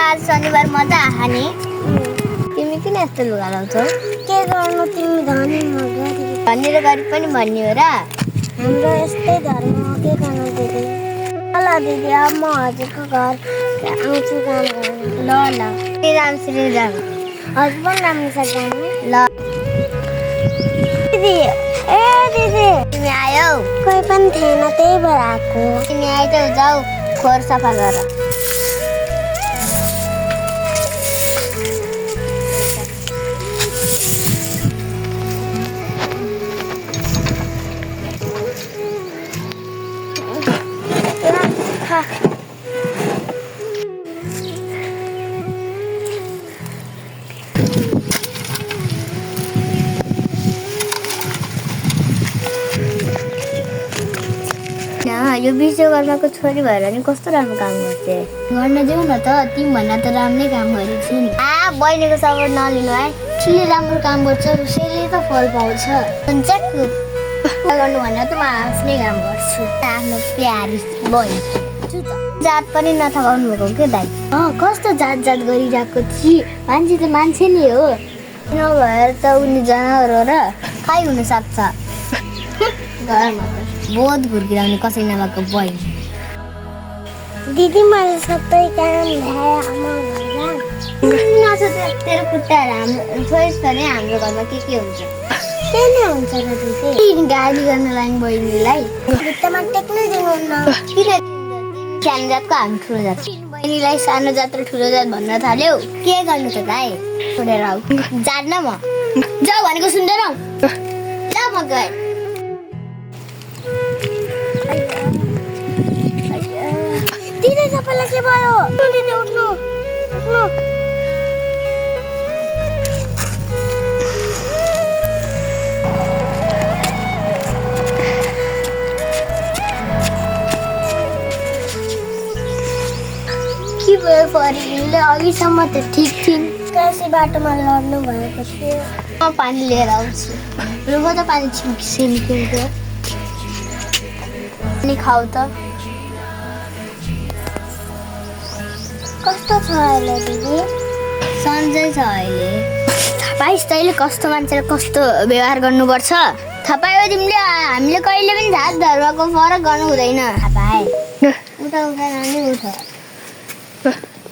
आज शनिबार मजा आहा नि तिमी किन यस्तो लुगा लाउँछौ के गर्नु तिमी धनी म गरिब धनी र गरिब पनि भन्ने हो र हाम्रो यस्तै धर्म हो के गर्नु दिदी ल दिदी अब म हजुरको घर आउँछु काम गर्न ल श्रीराम श्रीराम हजुर पनि राम्रो छ जानु ल दिदी ए दिदी तिमी आयौ कोही पनि थिएन त्यही भएर आएको तिमी आइदेऊ जाऊ खोर सफा गर यो विश्वकर्माको छोरी भएर नि कस्तो राम्रो काम गर्छ गर्न जाऊ न त तिमी भन्दा त राम्रै काम गरेको छु नि बहिनीको सपोर्ट नलिनु है उसले राम्रो काम गर्छ उसैले त फल पाउँछ हुन्छ गर्नु भन्दा त म आफ्नै काम गर्छु आफ्नो प्यारी बहिनी जात पनि नथकाउनु भएको के दाइ कस्तो जात जात गरिरहेको थिएँ मान्छे त मान्छे नै हो नभएर त उनी जनावर हो र खाइ हुनसक्छ घरमा बहुत घुर्किराउने कसै नभएको बहिनी दिदी मैले सबै काम तेरो खुट्टाहरू हाम्रो छोइस त नै हाम्रो घरमा के हुन्छ के नै हुन्छ र दिदी गाली गर्नलाई बहिनीलाई खुट्टामा टेक्नै दिनुहुन्न किन सानो जातको हामी ठुलो जात बहिनीलाई सानो जात र ठुलो जात भन्न थाल्यौ के गर्नु त दाइ छोडेर आऊ जान्न म जाऊ भनेको सुन्दैन ल म गएँ दिदी सबैलाई के भयो दिदी उठ्नु उठ्नु के भयो फरिले अघिसम्म त ठिक थिइन् काशी बाटोमा लड्नु भएको थियो म पानी लिएर आउँछु रुख त पानी छिम्किन्थ्यो अनि खाऊ त कस्तो छ अहिले दिदी सन्चै छ अहिले थाहा पाइस् तैँले कस्तो मान्छेले कस्तो व्यवहार गर्नुपर्छ थाहा पायो तिमीले हामीले कहिले पनि जात धर्मको फरक गर्नु हुँदैन थाहा पाए उठा उठा नानी उठ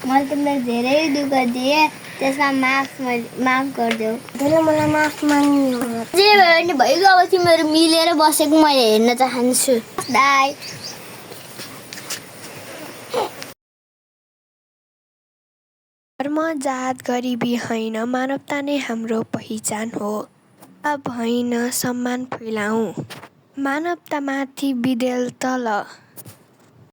मैले तिमीलाई धेरै दुःख दिएँ त्यसमा माफ गरिदेऊ त्यसले मलाई माफ माग्नु जे भयो नि भइगयो अब तिमीहरू मिलेर बसेको मैले हेर्न चाहन्छु दाइ धर्म जात गरिबी होइन मानवता नै हाम्रो पहिचान हो अब होइन सम्मान फैलाऊ मानवतामाथि विदेल तल